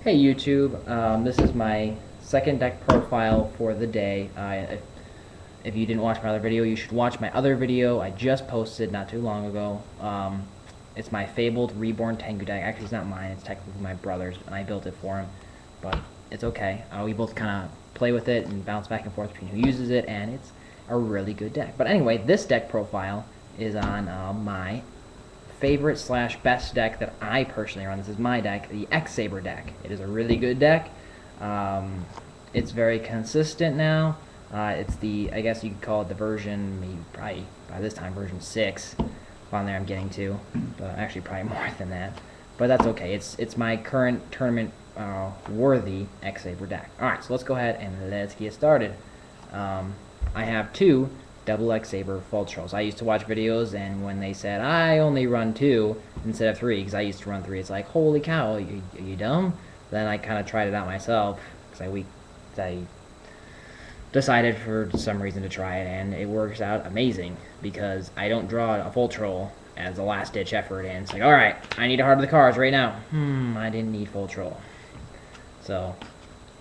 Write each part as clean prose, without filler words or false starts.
Hey YouTube, this is my second deck profile for the day. If you didn't watch my other video, you should watch my other video I just posted not too long ago. It's my Fabled Reborn Tengu deck. Actually, it's not mine, it's technically my brother's, and I built it for him. But it's okay. We both kind of play with it and bounce back and forth between who uses it, and it's a really good deck. But anyway, this deck profile is on my favorite slash best deck that I personally run. This is my deck, the Saber deck. It is a really good deck. It's very consistent now. It's the, I guess you could call it the version, maybe probably by this time version 6 on there I'm getting to, but actually probably more than that. But that's okay. It's my current tournament worthy Saber deck. Alright, so let's go ahead and let's get started. I have two double Saber full trolls. I used to watch videos, and when they said I only run 2 instead of 3, because I used to run 3, it's like, holy cow, are you dumb? Then I kind of tried it out myself, because I decided for some reason to try it, and it works out amazing, because I don't draw a full troll as a last-ditch effort, and it's like, alright, I need a heart of the cards right now. I didn't need full troll. So,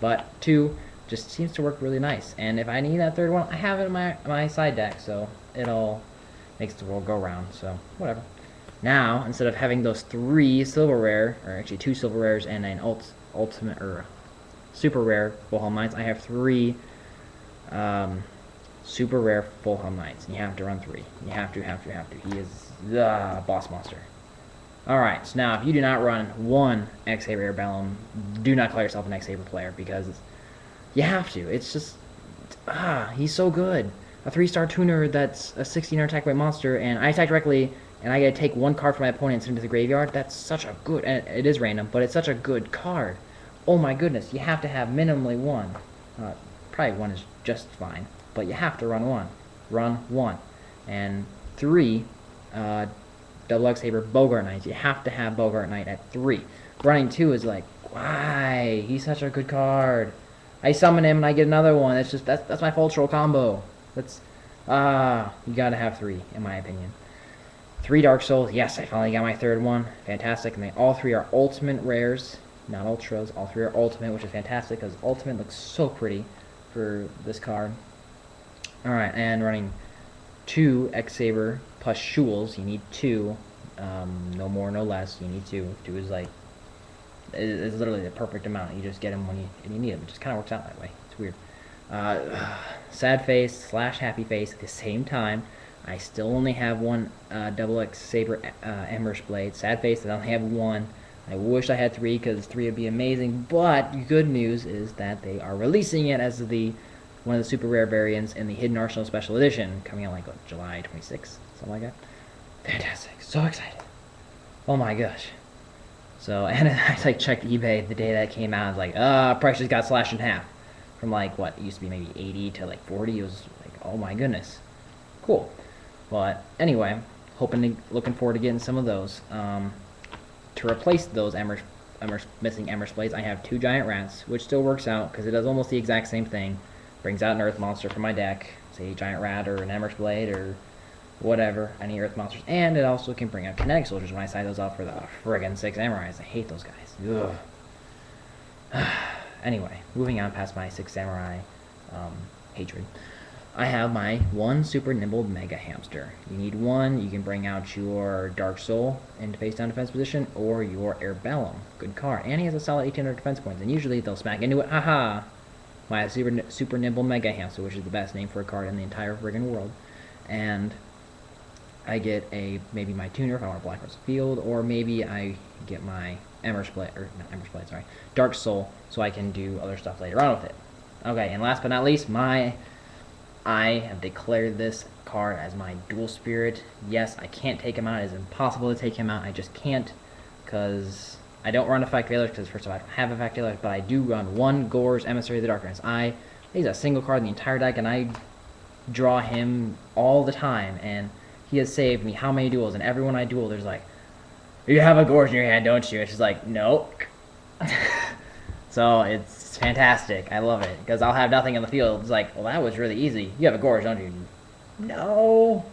but 2 just seems to work really nice, and if I need that third one, I have it in my side deck, so it all makes the world go round, so whatever. Now, instead of having those 3 silver rare, or actually 2 silver rares and an ultimate or super rare full helm knights, I have 3 super rare full helm knights, and you have to run 3. You have to. He is the boss monster. Alright, so now if you do not run 1 X-Saber Bellum, do not call yourself an X-Saber player, because you have to. It's just, he's so good. A 3-star tuner that's a 16 attack rate monster, and I attack directly, and I get to take 1 card from my opponent and send it to the graveyard. That's such a good, and it is random, but it's such a good card. Oh my goodness, you have to have minimally 1. Probably 1 is just fine, but you have to run 1. Run 1. And 3, double X-Saber Bogart Knights. You have to have Bogart Knight at 3. Running 2 is like, why? He's such a good card. I summon him and I get another one. That's my full troll combo. You gotta have 3, in my opinion. 3 Dark Souls. Yes, I finally got my third one. Fantastic. And all 3 are ultimate rares, not ultras. All 3 are ultimate, which is fantastic because ultimate looks so pretty for this card. Alright, and running 2 X-Saber plus Shules. You need 2. No more, no less. You need 2. 2 is like, it's literally the perfect amount. You just get them when you need them. It just kind of works out that way. It's weird. Sad face slash happy face at the same time. I still only have 1 double X-Saber Embers Blade. Sad face, I only have 1. I wish I had 3 because 3 would be amazing. But the good news is that they are releasing it as one of the super rare variants in the Hidden Arsenal Special Edition, coming out like what, July 26th, something like that. Fantastic! So excited! Oh my gosh! So, and I like checked eBay the day that came out. I was like, price just got slashed in half. From like, what, it used to be maybe 80 to like 40. It was like, oh my goodness. Cool. But anyway, looking forward to getting some of those. To replace those missing Embers Blades, I have 2 Giant Rats, which still works out because it does almost the exact same thing. Brings out an Earth Monster from my deck, say a Giant Rat or an Embers Blade or whatever, any Earth monsters, and it also can bring out Kinetic Soldiers when I side those out for the friggin' 6 Samurais. I hate those guys. Ugh. Anyway, moving on past my 6 Samurai hatred. I have my 1 Super Nimble Mega Hamster. You need 1, you can bring out your Dark Soul into face down defense position, or your Airbellum. Good card. And he has a solid 1800 defense points, and usually they'll smack into it. Haha! My Super Nimble Mega Hamster, which is the best name for a card in the entire friggin' world. And I get maybe my tuner if I want to Black Rose Field, or maybe I get my Dark Soul, so I can do other stuff later on with it. Okay, and last but not least, I have declared this card as my Dual Spirit. Yes, I can't take him out. It is impossible to take him out. I just can't, because I don't run Effect Failures, because first of all, I don't have Effect Failures, but I do run 1 Gore's Emissary of the Darkness. He's a single card in the entire deck, and I draw him all the time, and he has saved me how many duels, and everyone I duel, there's like, you have a Gorge in your hand, don't you? It's just like, nope. So it's fantastic. I love it, because I'll have nothing on the field. It's like, well, that was really easy. You have a Gorge, don't you? No.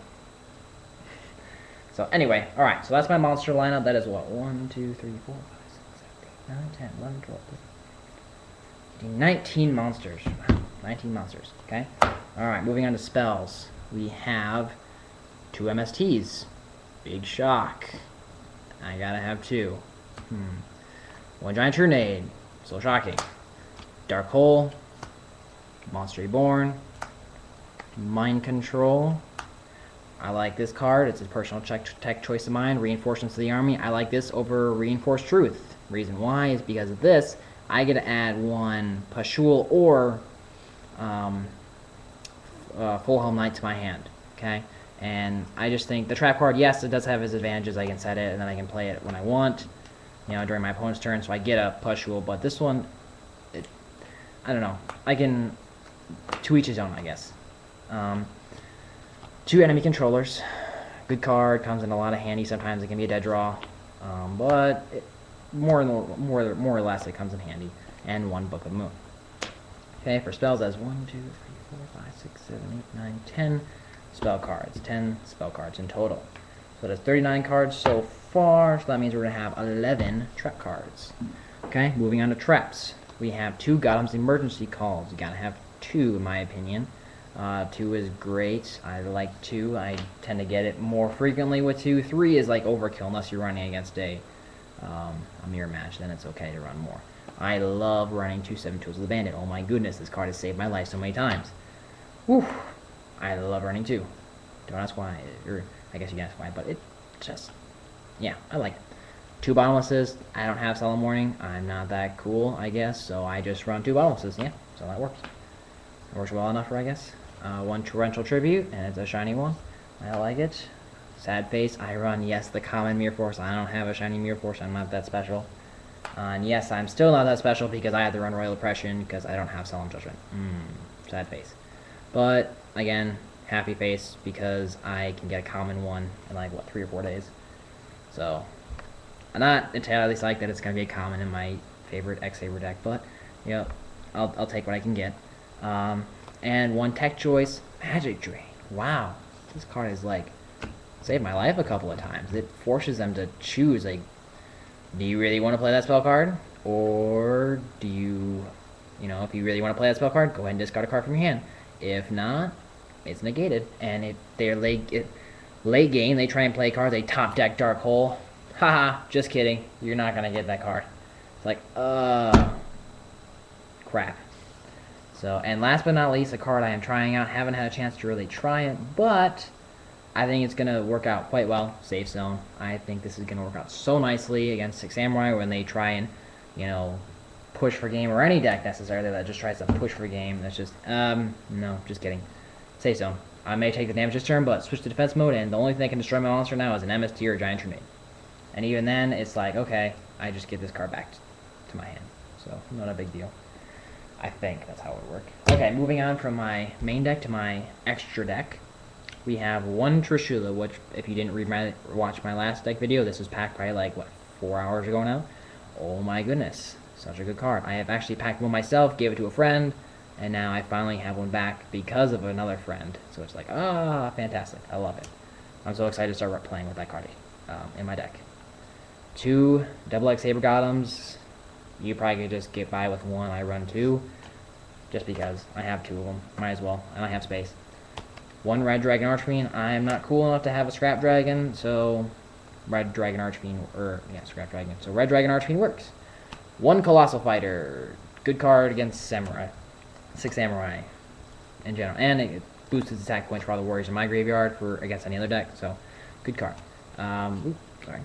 So anyway, alright, so that's my monster lineup. That is what? 1, 2, 3, 4, 5, 6, 7, 9, 10, 11, 12, 13, 19 monsters. Wow, 19 monsters, okay? Alright, moving on to spells. We have 2 MSTs. Big shock. I gotta have 2. 1 giant Trunade. So shocking. Dark Hole. Monster Reborn. Mind Control. I like this card. It's a personal tech choice of mine. Reinforcements to the army. I like this over Reinforced Truth. Reason why is because of this. I get to add 1 Pashul or Full Helm Knight to my hand. Okay? And I just think the trap card, yes, it does have its advantages. I can set it and then I can play it when I want, you know, during my opponent's turn. So I get a Pashul, but this one, I don't know. I can, to each his own, I guess. 2 enemy controllers. Good card, comes in a lot of handy. Sometimes it can be a dead draw, but more or less it comes in handy. And 1 Book of Moon. Okay, for spells, that's 1, 2, 3, 4, 5, 6, 7, 8, 9, 10 spell cards. 10 spell cards in total. So that's 39 cards so far. So that means we're gonna have 11 trap cards. Okay, moving on to traps. We have 2 Godham's Emergency Calls. You gotta have 2, in my opinion. 2 is great. I like 2. I tend to get it more frequently with 2. 3 is like overkill unless you're running against a mirror match. Then it's okay to run more. I love running 2 7 Tools of the Bandit. Oh my goodness, this card has saved my life so many times. Whew. I love running 2. Don't ask why, or I guess you can ask why, but it just, yeah, I like it. 2 Bottomlesses. I don't have Solemn Warning. I'm not that cool, I guess, so I just run 2 Bottomlesses. Yeah, so that works. It works well enough, I guess. 1 Torrential Tribute, and it's a shiny one. I like it. Sad Face. I run, yes, the common Mirror Force. I don't have a shiny Mirror Force. I'm not that special. And yes, I'm still not that special because I had to run Royal Oppression because I don't have Solemn Judgment. Sad face. But, again, happy face because I can get a common one in like, what, 3 or 4 days. So, I'm not entirely psyched that it's going to be a common in my favorite X-Saber deck, but, you know, I'll take what I can get. And 1 Tech Choice, Magic Drain. Wow, this card is like saved my life a couple of times. It forces them to choose, like, do you really want to play that spell card? Or do you, you know, if you really want to play that spell card, go ahead and discard a card from your hand. If not, it's negated. And if they're late game, they try and play cards, they top deck Dark Hole. Haha, just kidding. You're not going to get that card. It's like, crap. So, and last but not least, a card I am trying out. Haven't had a chance to really try it, but I think it's going to work out quite well. Safe Zone. I think this is going to work out so nicely against 6 Samurai when they try and, you know, push for game, or any deck necessarily that just tries to push for game. That's just, no, just kidding. Safe Zone. I may take the damage this turn, but switch to defense mode, and the only thing that can destroy my monster now is an MST or a Giant Trunade. And even then, it's like, okay, I just get this card back to my hand. So, not a big deal. I think that's how it would work. Okay, moving on from my main deck to my extra deck. We have 1 Trishula, which, if you didn't watch my last deck video, this was packed probably like, what, 4 hours ago now? Oh my goodness, such a good card. I have actually packed one myself, gave it to a friend, and now I finally have one back because of another friend. So it's like, fantastic. I love it. I'm so excited to start playing with that card in my deck. 2 Double X Saber Gothams. You probably could just get by with 1. I run 2, just because I have 2 of them. Might as well. I don't have space. 1 Red Dragon Archfiend. I am not cool enough to have a Scrap Dragon, so Red Dragon Archfiend, or yeah, Scrap Dragon. So Red Dragon Archfiend works. 1 Colossal Fighter. Good card against Samurai. 6 Samurai in general. And it boosts its attack points for all the warriors in my graveyard for against any other deck, so good card. Sorry.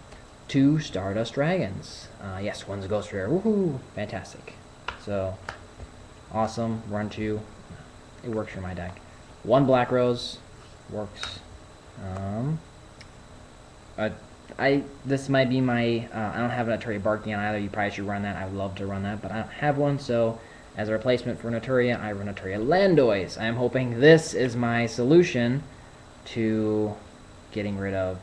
2 Stardust Dragons. Yes, 1's a Ghost Rare. Woohoo! Fantastic. So, awesome. Run 2. It works for my deck. 1 Black Rose. Works. This might be my, I don't have an Naturia Barkion either. You probably should run that. I would love to run that, but I don't have one, so as a replacement for Naturia, I run Naturia Landois. I am hoping this is my solution to getting rid of,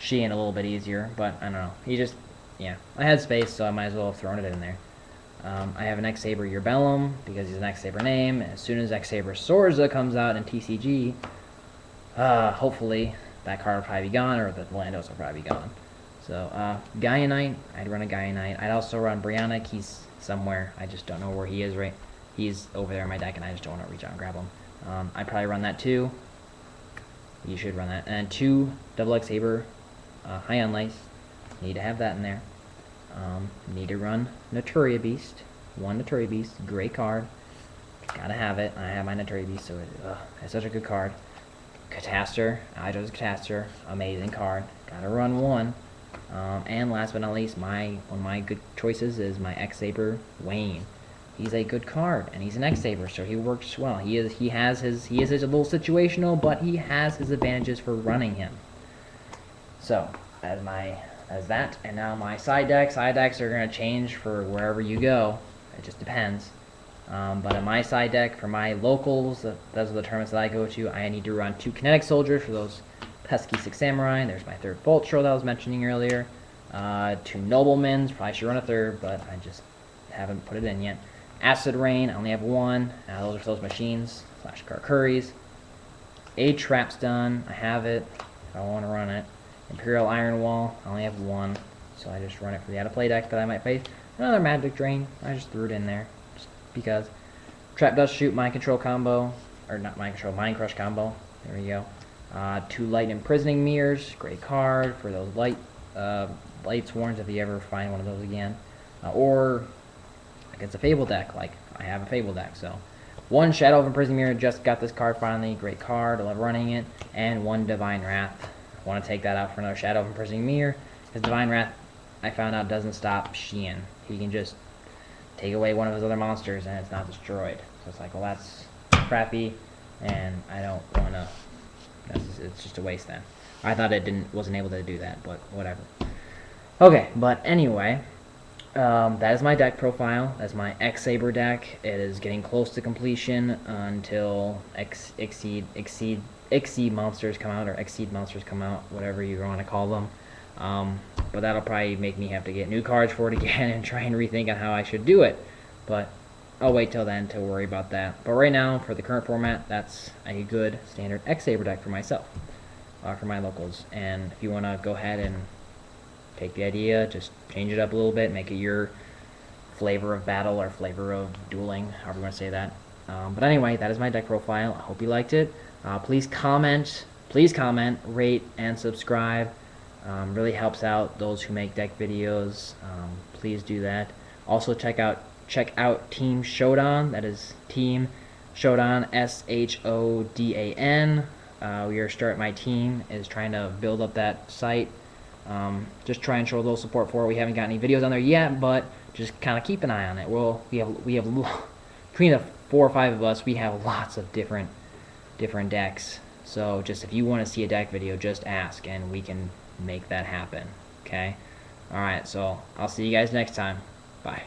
Sheehan a little bit easier, but I don't know. He just, yeah. I had space, so I might as well have thrown it in there. I have an X-Saber Yerbellum, because he's an X-Saber name. As soon as X-Saber Sorza comes out in TCG, hopefully that card will probably be gone, or the Landos will probably be gone. So, Gaia Knight, I'd run a Gaia Knight. I'd also run Briannic. He's somewhere. I just don't know where he is, right? He's over there in my deck, and I just don't want to reach out and grab him. I'd probably run that too. You should run that. And 2 double X Saber, high on lice. Need to have that in there. Need to run Naturia Beast. 1 Naturia Beast, great card. Gotta have it. I have my Naturia Beast, so it's such a good card. Catastor, Yugioh's Catastor, amazing card. Gotta run 1. And last but not least, one of my good choices is my X Saber Wayne. He's a good card, and he's an X Saber, so he works well. He is a little situational, but he has his advantages for running him. So as that, and now my side decks are gonna change for wherever you go. It just depends. But in my side deck, for my locals, those are the tournaments that I go to, I need to run 2 Kinetic Soldiers for those pesky 6 Samurai. There's my 3rd Vulture that I was mentioning earlier. 2 Noblemans, probably should run a 3rd, but I just haven't put it in yet. Acid Rain, I only have 1. Those are for those machines, / Curries. A Trap Stun, I have it, if I want to run it. Imperial Iron Wall, I only have 1, so I just run it for the out-of-play deck that I might face. Another Magic Drain, I just threw it in there, just because. Trap Dust Shoot, Mind Control combo, or not Mind Control, Mind Crush combo, there we go. 2 Light Imprisoning Mirrors, great card for those light Swarms if you ever find one of those again. Or against a Fable deck, like I have a Fable deck, so. 1 Shadow of Imprisoning Mirror, just got this card finally, great card, I love running it. And 1 Divine Wrath. I want to take that out for another Shadow of Imprisoning Mirror, because Divine Wrath, I found out, doesn't stop Sheehan. He can just take away one of his other monsters and it's not destroyed. So it's like, well, that's crappy, and I don't want to. It's just a waste then. I thought it wasn't able to do that, but whatever. Okay, but anyway, that is my deck profile. That's my X Saber deck. It is getting close to completion until Exceed monsters come out, or Exceed monsters come out, whatever you want to call them. But that'll probably make me have to get new cards for it again and try and rethink on how I should do it. But I'll wait till then to worry about that. But right now, for the current format, that's a good standard X Saber deck for myself, for my locals. And if you want to go ahead and take the idea, just change it up a little bit, make it your flavor of battle or flavor of dueling, however you want to say that. But anyway, that is my deck profile. I hope you liked it. Please comment, rate, and subscribe. Really helps out those who make deck videos. Please do that. Also check out Team Shodan. That is Team Shodan, SHODAN. My team is trying to build up that site. Just try and show a little support for it. We haven't got any videos on there yet, but just kind of keep an eye on it. We have between the 4 or 5 of us, we have lots of different decks. So just if you want to see a deck video, just ask and we can make that happen. Okay? Alright, so I'll see you guys next time. Bye.